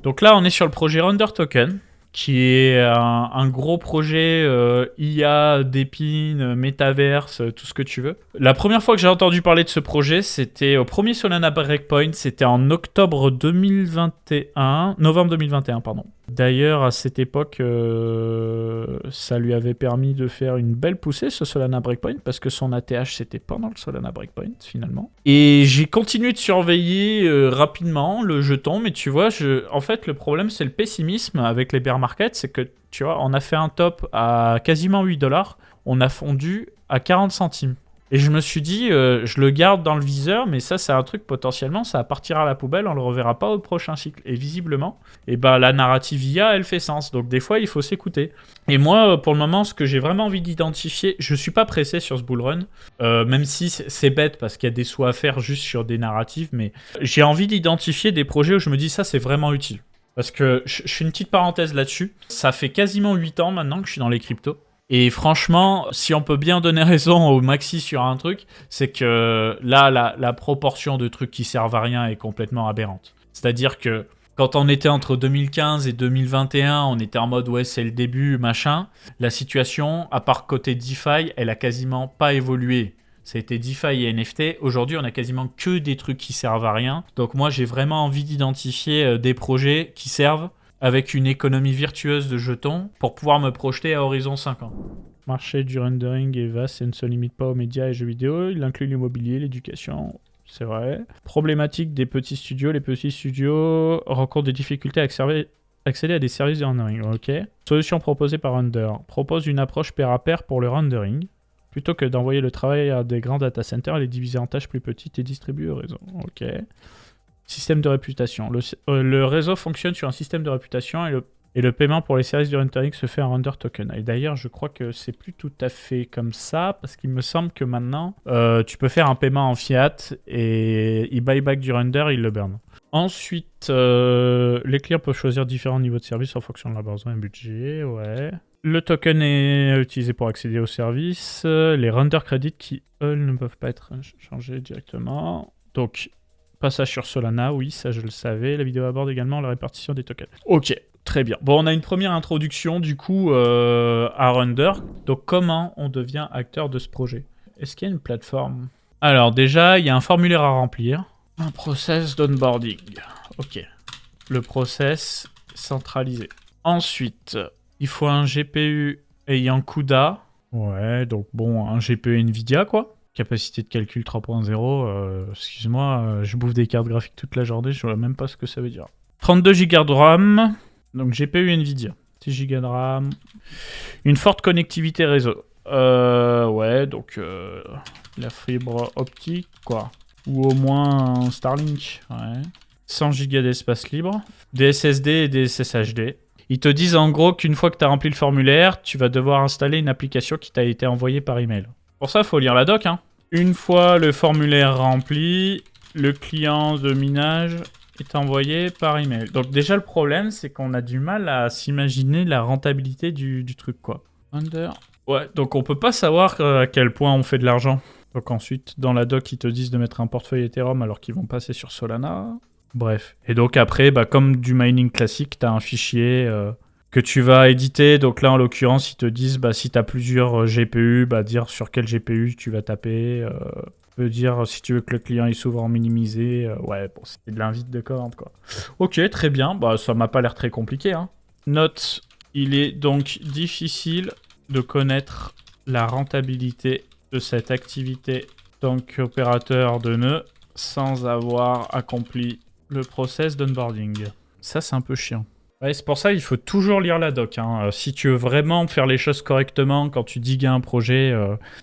Donc là, on est sur le projet Render Token, qui est un gros projet IA, Dépine, Metaverse, tout ce que tu veux. La première fois que j'ai entendu parler de ce projet, c'était au premier Solana Breakpoint, c'était en octobre 2021, novembre 2021, pardon. D'ailleurs, à cette époque, ça lui avait permis de faire une belle poussée, ce Solana Breakpoint, parce que son ATH, c'était pendant le Solana Breakpoint, finalement. Et j'ai continué de surveiller rapidement le jeton, mais tu vois, en fait, le problème, c'est le pessimisme avec les bear markets, c'est que, tu vois, on a fait un top à quasiment 8$, on a fondu à 40 centimes. Et je me suis dit, je le garde dans le viseur, mais ça, c'est un truc potentiellement, ça partira à la poubelle, on le reverra pas au prochain cycle. Et visiblement, la narrative IA, elle fait sens. Donc des fois, il faut s'écouter. Et moi, pour le moment, ce que j'ai vraiment envie d'identifier, je suis pas pressé sur ce bull run, même si c'est bête parce qu'il y a des sous à faire juste sur des narratives, mais j'ai envie d'identifier des projets où je me dis ça, c'est vraiment utile. Parce que je fais une petite parenthèse là-dessus. Ça fait quasiment 8 ans maintenant que je suis dans les cryptos. Et franchement, si on peut bien donner raison au maxi sur un truc, c'est que là, la proportion de trucs qui servent à rien est complètement aberrante. C'est-à-dire que quand on était entre 2015 et 2021, on était en mode ouais, c'est le début, machin. La situation, à part côté DeFi, elle a quasiment pas évolué. Ça a été DeFi et NFT. Aujourd'hui, on a quasiment que des trucs qui servent à rien. Donc moi, j'ai vraiment envie d'identifier des projets qui servent avec une économie virtueuse de jetons pour pouvoir me projeter à horizon 5 ans. Le marché du rendering est vaste et ne se limite pas aux médias et jeux vidéo. Il inclut l'immobilier, l'éducation, c'est vrai. Problématique des petits studios. Les petits studios rencontrent des difficultés à accéder à des services de rendering. Ok. Solution proposée par Render. Propose une approche pair à pair pour le rendering. Plutôt que d'envoyer le travail à des grands data centers, les diviser en tâches plus petites et distribuer au réseau. Ok. Système de réputation. Le réseau fonctionne sur un système de réputation et le paiement pour les services de rendering se fait en render token. Et d'ailleurs, je crois que c'est plus tout à fait comme ça, parce qu'il me semble que maintenant, tu peux faire un paiement en fiat et il buy back du render, il le burn. Ensuite, les clients peuvent choisir différents niveaux de service en fonction de leur besoin et budget. Ouais. Le token est utilisé pour accéder au service. Les render credits qui, eux, ne peuvent pas être changés directement. Donc, passage sur Solana, oui, ça je le savais. La vidéo aborde également la répartition des tokens. Ok, très bien. Bon, on a une première introduction du coup à Render. Donc comment on devient acteur de ce projet? Est-ce qu'il y a une plateforme? Alors déjà, il y a un formulaire à remplir. Un process d'onboarding. Ok. Le process centralisé. Ensuite, il faut un GPU ayant CUDA. Ouais, donc bon, un GPU NVIDIA quoi. Capacité de calcul 3.0, excuse-moi, je bouffe des cartes graphiques toute la journée, je ne vois même pas ce que ça veut dire. 32 Go de RAM, donc GPU Nvidia, 6 Go de RAM, une forte connectivité réseau. Ouais, donc la fibre optique, quoi. Ou au moins un Starlink, ouais. 100 Go d'espace libre, des SSD et des SSHD. Ils te disent en gros qu'une fois que tu as rempli le formulaire, tu vas devoir installer une application qui t'a été envoyée par email. Pour ça, il faut lire la doc. Hein. Une fois le formulaire rempli, le client de minage est envoyé par email. Donc déjà, le problème, c'est qu'on a du mal à s'imaginer la rentabilité du truc, quoi. Under. Ouais, donc on peut pas savoir à quel point on fait de l'argent. Donc ensuite, dans la doc, ils te disent de mettre un portefeuille Ethereum alors qu'ils vont passer sur Solana. Bref. Et donc après, comme du mining classique, tu as un fichier que tu vas éditer. Donc là, en l'occurrence, ils te disent si tu as plusieurs GPU, dire sur quel GPU tu vas taper. Tu peux dire si tu veux que le client il s'ouvre en minimisé. Ouais, bon, c'est de l'invite de commande, quoi. Ok, très bien. Ça m'a pas l'air très compliqué. Hein. Note, il est donc difficile de connaître la rentabilité de cette activité tant qu'opérateur de nœud sans avoir accompli le process d'onboarding. Ça, c'est un peu chiant. Ouais, c'est pour ça qu'il faut toujours lire la doc. Hein. Si tu veux vraiment faire les choses correctement, quand tu digues un projet,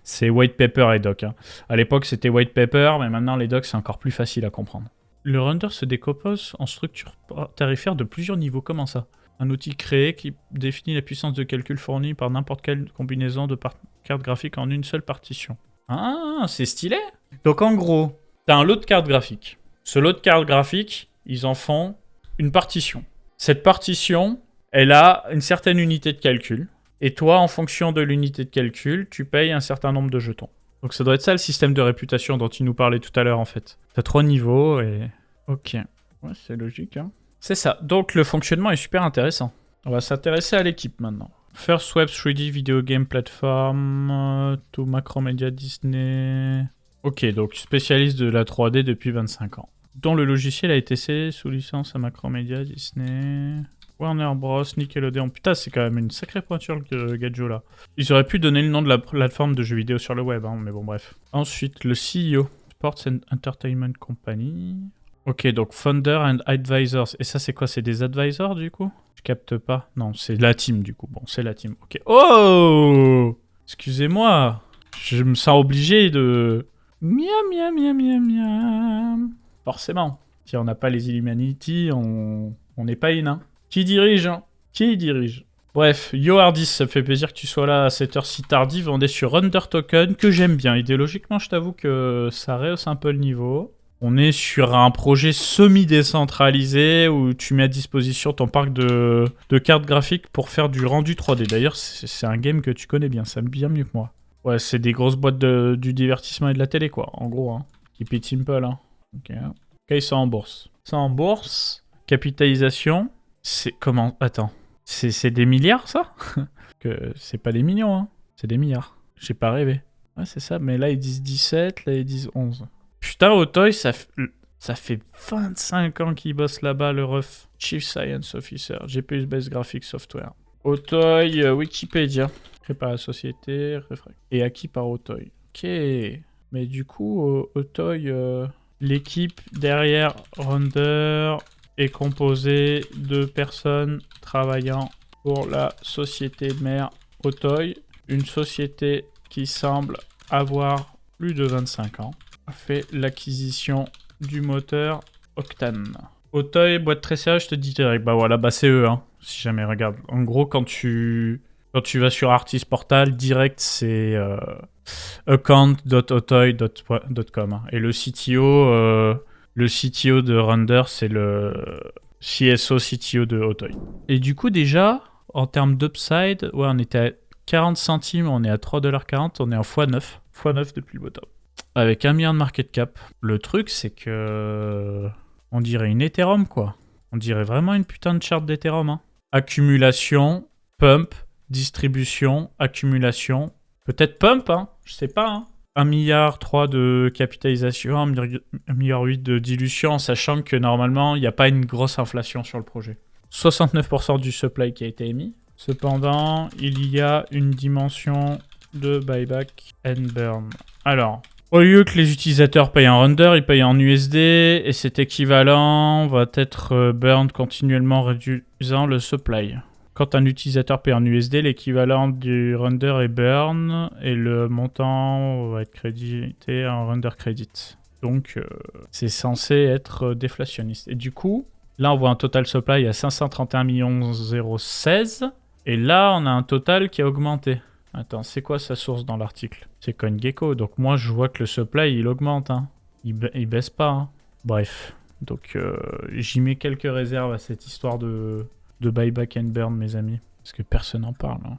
c'est white paper et doc. Hein. À l'époque, c'était white paper, mais maintenant, les docs, c'est encore plus facile à comprendre. Le render se décompose en structure tarifaire de plusieurs niveaux. Comment ça? Un outil créé qui définit la puissance de calcul fournie par n'importe quelle combinaison de cartes graphiques en une seule partition. Ah, c'est stylé. Donc en gros, tu as un lot de cartes graphiques. Ce lot de cartes graphiques, ils en font une partition. Cette partition, elle a une certaine unité de calcul. Et toi, en fonction de l'unité de calcul, tu payes un certain nombre de jetons. Donc ça doit être ça le système de réputation dont il nous parlait tout à l'heure en fait. T'as 3 niveaux et... Ok. Ouais, c'est logique, hein. C'est ça. Donc le fonctionnement est super intéressant. On va s'intéresser à l'équipe maintenant. First Web 3D Video Game Platform to Macromedia Disney. Ok, donc spécialiste de la 3D depuis 25 ans. Dont le logiciel a été cédé sous licence à Macromedia Disney... Warner Bros, Nickelodeon. Putain, c'est quand même une sacrée pointure le Gadjo là. Ils auraient pu donner le nom de la plateforme de jeux vidéo sur le web, hein, mais bon, bref. Ensuite, le CEO, Sports and Entertainment Company. Ok, donc Founder and Advisors. Et ça, c'est quoi? C'est des advisors du coup? Je capte pas. Non, c'est la team du coup. Bon, c'est la team. Ok. Oh! Excusez-moi. Je me sens obligé de. Miam, miam, miam, miam, miam. Forcément. Si on n'a pas les Illuminati, on n'est pas in, hein. Qui dirige, hein? Qui dirige? Bref, YoHardis, ça me fait plaisir que tu sois là à cette heure si tardive. On est sur Render Token, que j'aime bien. Idéologiquement, je t'avoue que ça rehausse un peu le niveau. On est sur un projet semi-décentralisé où tu mets à disposition ton parc de cartes graphiques pour faire du rendu 3D. D'ailleurs, c'est un game que tu connais bien, ça me bien mieux que moi. Ouais, c'est des grosses boîtes du divertissement et de la télé, quoi, en gros. Hein. Keep it simple, hein. Ok, ils sont en bourse. Ça en bourse, capitalisation... C'est comment? Attends. C'est des milliards, ça? Que c'est pas des millions, hein. C'est des milliards. J'ai pas rêvé. Ouais, c'est ça. Mais là, ils disent 17, là, ils disent 11. Putain, Otoy, ça fait 25 ans qu'ils bossent là-bas, le ref. Chief Science Officer, GPU Based Graphics Software. Otoy, Wikipédia. Créé par la société, et acquis par Otoy. Ok. Mais du coup, Otoy, l'équipe derrière Render... est composé de personnes travaillant pour la société mère Otoy, une société qui semble avoir plus de 25 ans, a fait l'acquisition du moteur Octane. Otoy, boîte très sérieuse, je te dis direct. Bah voilà, bah c'est eux, hein, si jamais, regarde. En gros, quand tu vas sur Artist Portal, direct, c'est account.otoy.com. Hein. Et le CTO... le CTO de Render, c'est le CSO CTO de Otoy. Et du coup, déjà, en termes d'upside, ouais, on était à 40 centimes, on est à 3,40$, on est en x9. x9 depuis le bottom. Avec 1 million de market cap. Le truc, c'est que... on dirait une Ethereum, quoi. On dirait vraiment une putain de charte d'Ethereum. Hein. Accumulation, pump, distribution, accumulation. Peut-être pump, hein. Je sais pas, hein. 1,3 milliard de capitalisation, 1,8 milliard de dilution, en sachant que normalement, il n'y a pas une grosse inflation sur le projet. 69% du supply qui a été émis. Cependant, il y a une dimension de buyback and burn. Alors, au lieu que les utilisateurs payent en render, ils payent en USD, et cet équivalent va être burn continuellement réduisant le supply. Quand un utilisateur paye en USD, l'équivalent du render est burn et le montant va être crédité en render credit. Donc, c'est censé être déflationniste. Et du coup, là, on voit un total supply à 531 016. Et là, on a un total qui a augmenté. Attends, c'est quoi sa source dans l'article? C'est CoinGecko. Donc moi, je vois que le supply, il augmente. Hein. Il baisse pas. Hein. Bref. Donc, j'y mets quelques réserves à cette histoire de buyback and burn, mes amis. Parce que personne n'en parle. Hein.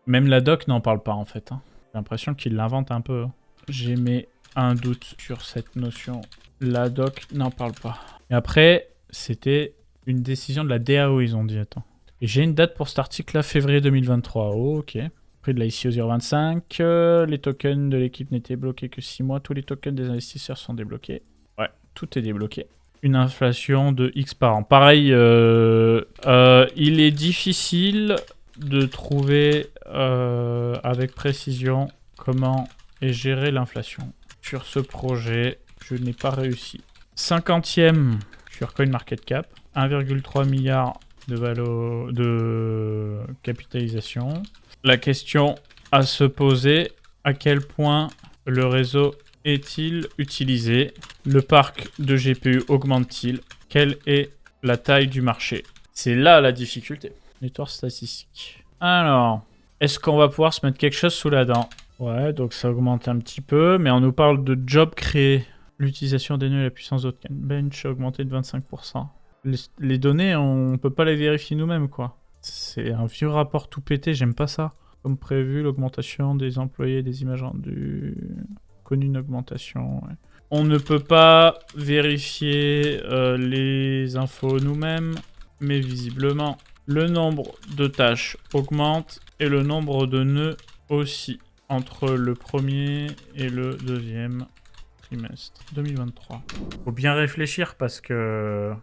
Même la doc n'en parle pas, en fait. Hein. J'ai l'impression qu'il l'invente un peu. Hein. J'ai mis un doute sur cette notion. La doc n'en parle pas. Et après, c'était une décision de la DAO, ils ont dit. Attends. Et j'ai une date pour cet article-là, février 2023. Oh, ok. Prix de la ICO 0,25. Les tokens de l'équipe n'étaient bloqués que 6 mois. Tous les tokens des investisseurs sont débloqués. Ouais, tout est débloqué. Une inflation de X par an. Pareil, il est difficile de trouver avec précision comment est gérée l'inflation. Sur ce projet, je n'ai pas réussi. 50e sur CoinMarketCap, 1,3 milliard de capitalisation. La question à se poser, à quel point le réseau est-il utilisé? Le parc de GPU augmente-t-il? Quelle est la taille du marché? C'est là la difficulté. Nettoire statistique. Alors, est-ce qu'on va pouvoir se mettre quelque chose sous la dent? Ouais, donc ça augmente un petit peu, mais on nous parle de jobs créés. L'utilisation des nœuds et la puissance de bench a augmenté de 25%. Les données, on peut pas les vérifier nous-mêmes, quoi. C'est un vieux rapport tout pété, j'aime pas ça. Comme prévu, l'augmentation des employés et des images rendues... connu une augmentation. Ouais. On ne peut pas vérifier les infos nous-mêmes, mais visiblement, le nombre de tâches augmente et le nombre de nœuds aussi entre le premier et le deuxième trimestre 2023. Faut bien réfléchir parce que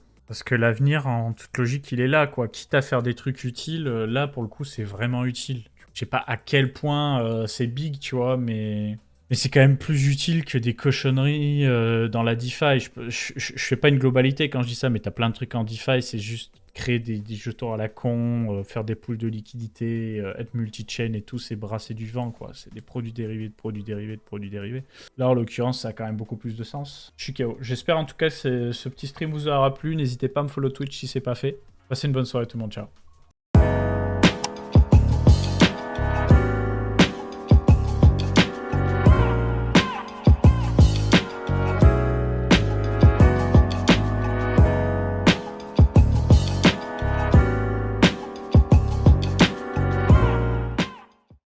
l'avenir, en toute logique, il est là, quoi. Quitte à faire des trucs utiles, là, pour le coup, c'est vraiment utile. Je sais pas à quel point c'est big, tu vois, mais c'est quand même plus utile que des cochonneries dans la DeFi. Je fais pas une globalité quand je dis ça, mais t'as plein de trucs en DeFi, c'est juste créer des jetons à la con, faire des pools de liquidité, être multi-chain et tout, c'est brasser du vent, quoi. C'est des produits dérivés de produits dérivés de produits dérivés. Là, en l'occurrence, ça a quand même beaucoup plus de sens. Je suis KO. J'espère en tout cas que ce petit stream vous aura plu. N'hésitez pas à me follow Twitch si c'est pas fait. Passez une bonne soirée tout le monde. Ciao.